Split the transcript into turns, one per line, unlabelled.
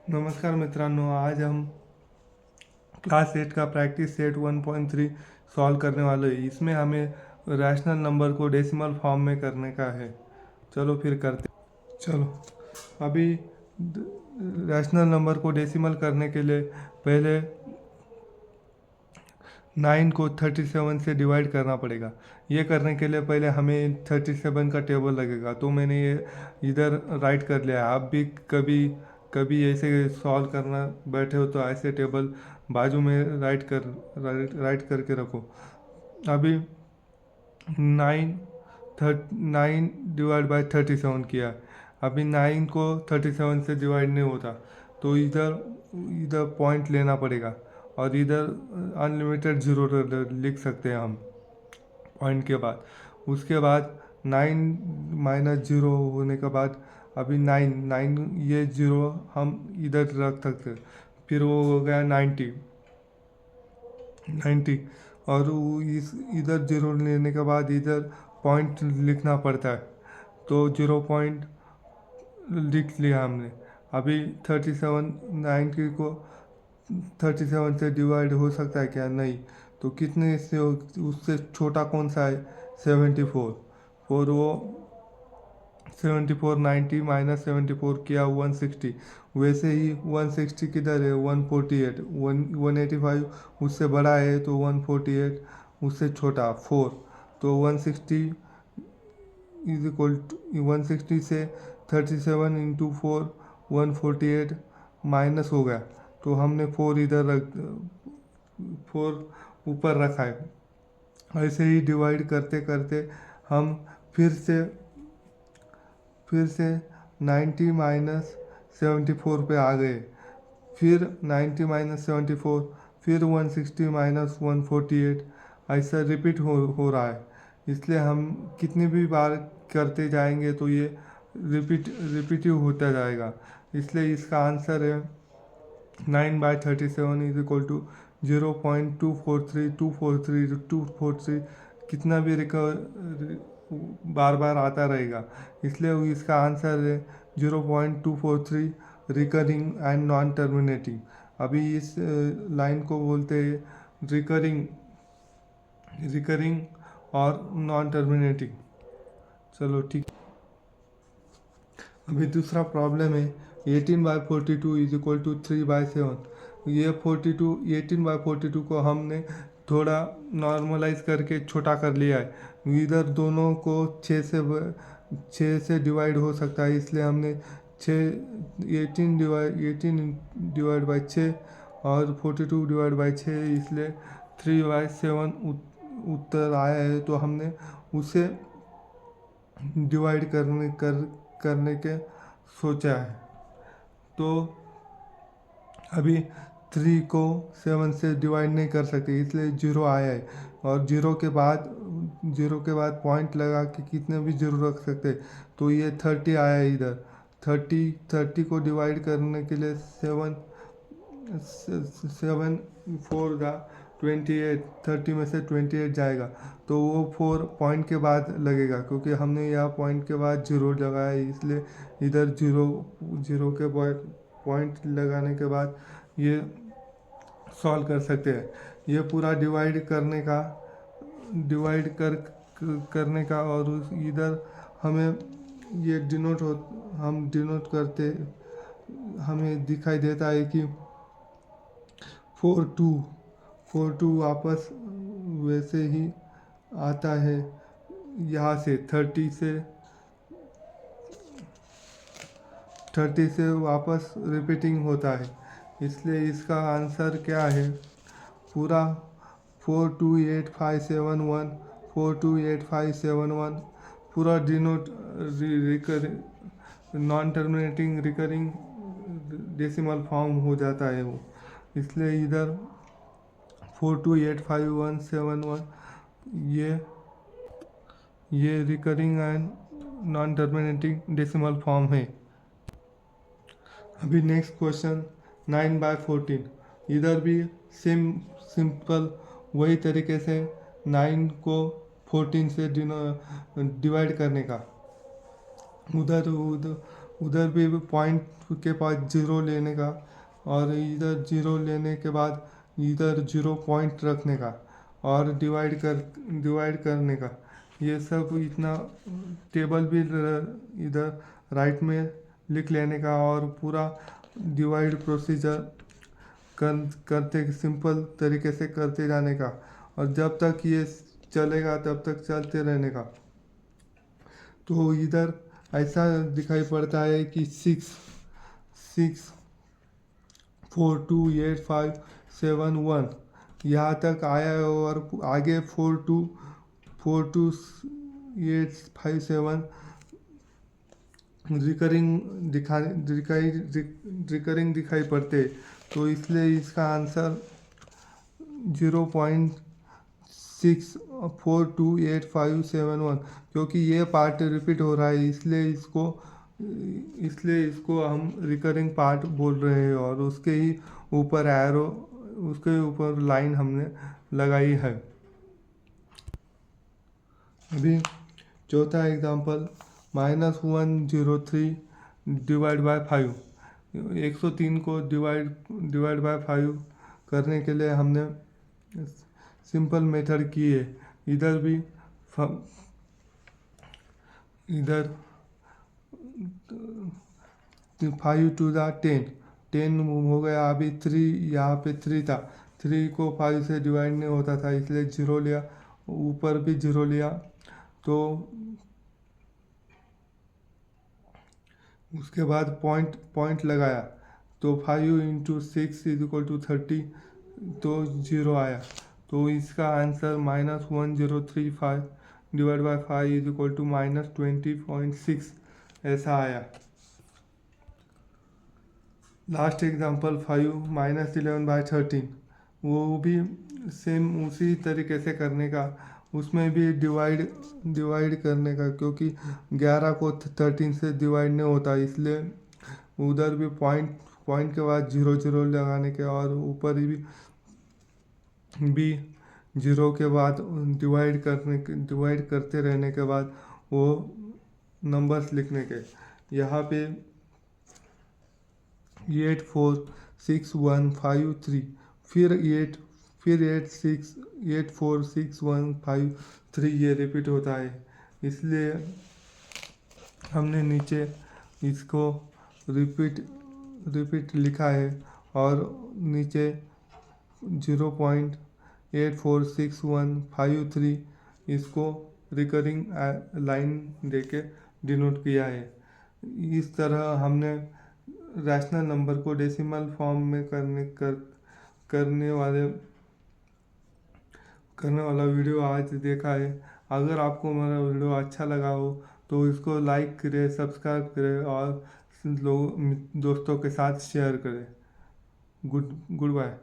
नमस्कार मित्रांनो, आज हम क्लास 8 का प्रैक्टिस सेट 1.3 सॉल्व करने वाले हैं। इसमें हमें रैशनल नंबर को डेसिमल फॉर्म में करने का है। चलो फिर करते। चलो अभी रैशनल नंबर को डेसिमल करने के लिए पहले 9 को 37 से डिवाइड करना पड़ेगा। ये करने के लिए पहले हमें 37 का टेबल लगेगा, तो मैंने ये इधर राइट कर लिया है। आप भी कभी कभी ऐसे सॉल्व करना बैठे हो तो ऐसे टेबल बाजू में राइट करके रखो। अभी 9 डिवाइड बाय 37 किया है। अभी 9 को 37 से डिवाइड नहीं होता, तो इधर इधर पॉइंट लेना पड़ेगा और इधर अनलिमिटेड जीरो लिख सकते हैं हम पॉइंट के बाद। उसके बाद 9 माइनस जीरो होने के बाद अभी 9 ये जीरो हम इधर रख सकते हैं। फिर वो हो गया 90 और इस इधर जीरो लेने के बाद इधर पॉइंट लिखना पड़ता है, तो 0 पॉइंट लिख लिया हमने। अभी 37 90 को 37 से डिवाइड हो सकता है क्या? नहीं। तो कितने से उससे छोटा कौन सा है? 74। और वो 74 90 माइनस 74 किया 160। वैसे ही 160 किधर है? 148 185 उससे बड़ा है, तो 148 उससे छोटा 4। तो 160 इज इक्वल टू 160 से 37 इंटू 4 148 माइनस हो गया, तो हमने 4 इधर रख 4 ऊपर रखा है। ऐसे ही डिवाइड करते करते हम फिर से 90 माइनस 74 पे आ गए। फिर 90 माइनस 74, फिर 160 माइनस 148, ऐसा रिपीट हो रहा है। इसलिए हम कितनी भी बार करते जाएंगे तो ये रिपीटिव होता जाएगा। इसलिए इसका आंसर है 9/37 इज इक्वल टू 0.243 कितना भी बार बार आता रहेगा। इसलिए इसका आंसर है 0.243 रिकरिंग एंड नॉन टर्मिनेटिंग। अभी इस लाइन को बोलते हैं रिकरिंग और नॉन टर्मिनेटिंग। चलो ठीक। अभी दूसरा प्रॉब्लम है 18/42 इज इक्वल टू 3/7। ये 18/42 को हमने थोड़ा नॉर्मलाइज करके छोटा कर लिया है। इधर दोनों को 6 से डिवाइड हो सकता है, इसलिए हमने 18 डिवाइड बाई 6 और 42 डिवाइड बाई 6, इसलिए 3/7 उत्तर आया है। तो हमने उसे डिवाइड करने के सोचा है। तो अभी 3 को 7 से डिवाइड नहीं कर सकते, इसलिए 0 आया है। और 0 के बाद पॉइंट लगा के कितने भी 0 रख सकते, तो ये 30 आया है इधर। 30 को डिवाइड करने के लिए 7 4 का 28, 30 में से 28 जाएगा, तो वो 4 पॉइंट के बाद लगेगा, क्योंकि हमने यहाँ पॉइंट के बाद 0 लगाया है, इसलिए इधर 0 के पॉइंट लगाने के बाद ये सॉल्व कर सकते हैं। ये पूरा करने का और इधर हमें ये हम डिनोट करते, हमें दिखाई देता है कि 4 2 वापस वैसे ही आता है। यहाँ से 30 से वापस रिपीटिंग होता है, इसलिए इसका आंसर क्या है? पूरा 428,571 पूरा denote non terminating recurring decimal form हो जाता है वो। इसलिए इधर 428,571 ये recurring and non terminating decimal form है। अभी नेक्स्ट क्वेश्चन 9/14। इधर भी सिंपल वही तरीके से 9 को 14 से डिवाइड करने का। उधर उधर भी पॉइंट के पास 0 लेने का, और इधर 0 लेने के बाद इधर 0 पॉइंट रखने का, और डिवाइड करने का। ये सब इतना टेबल भी इधर राइट में लिख लेने का, और पूरा डिवाइड प्रोसीजर करते सिंपल तरीके से करते जाने का, और जब तक ये चलेगा तब तक चलते रहने का। तो इधर ऐसा दिखाई पड़ता है कि 6 4 2 8 5 7 1 यहाँ तक आया है, और आगे 4 2 8 5 7 रिकरिंग दिखाई पड़ते। तो इसलिए इसका आंसर 0.6428571, क्योंकि ये पार्ट रिपीट हो रहा है, इसलिए इसको हम रिकरिंग पार्ट बोल रहे हैं, और उसके ही ऊपर एरो, उसके ऊपर लाइन हमने लगाई है। अभी चौथा एग्जांपल, -103 डिवाइड बाय 5। 103 को डिवाइड बाय 5 करने के लिए हमने सिंपल मेथड की है। इधर भी इधर 5 टू द 10 हो गया। अभी 3, यहाँ पे 3 था, 3 को 5 से डिवाइड नहीं होता था, इसलिए 0 लिया, ऊपर भी 0 लिया। तो उसके बाद पॉइंट लगाया, तो 5 × 6 = 30, तो 0 आया। तो इसका आंसर -1035 डिवाइड बाय 5 = -20.6 ऐसा आया। लास्ट एग्जांपल 5 -11/13, वो भी सेम उसी तरीके से करने का, उसमें भी डिवाइड करने का, क्योंकि 11 को 13 से डिवाइड नहीं होता, इसलिए उधर भी पॉइंट के बाद 0 लगाने के, और ऊपर भी 0 के बाद डिवाइड करते रहने के बाद वो नंबर्स लिखने के। यहाँ पे 8 4 6 1 5 3, फिर 8 4 6 1 5 3 ये रिपीट होता है, इसलिए हमने नीचे इसको रिपीट लिखा है, और नीचे 0.84615 इसको रिकरिंग लाइन देके डिनोट किया है। इस तरह हमने रैशनल नंबर को डेसिमल फॉर्म में करने वाला वीडियो आज देखा है। अगर आपको मेरा वीडियो अच्छा लगा हो तो इसको लाइक करें, सब्सक्राइब करें, और दोस्तों के साथ शेयर करें। Good bye.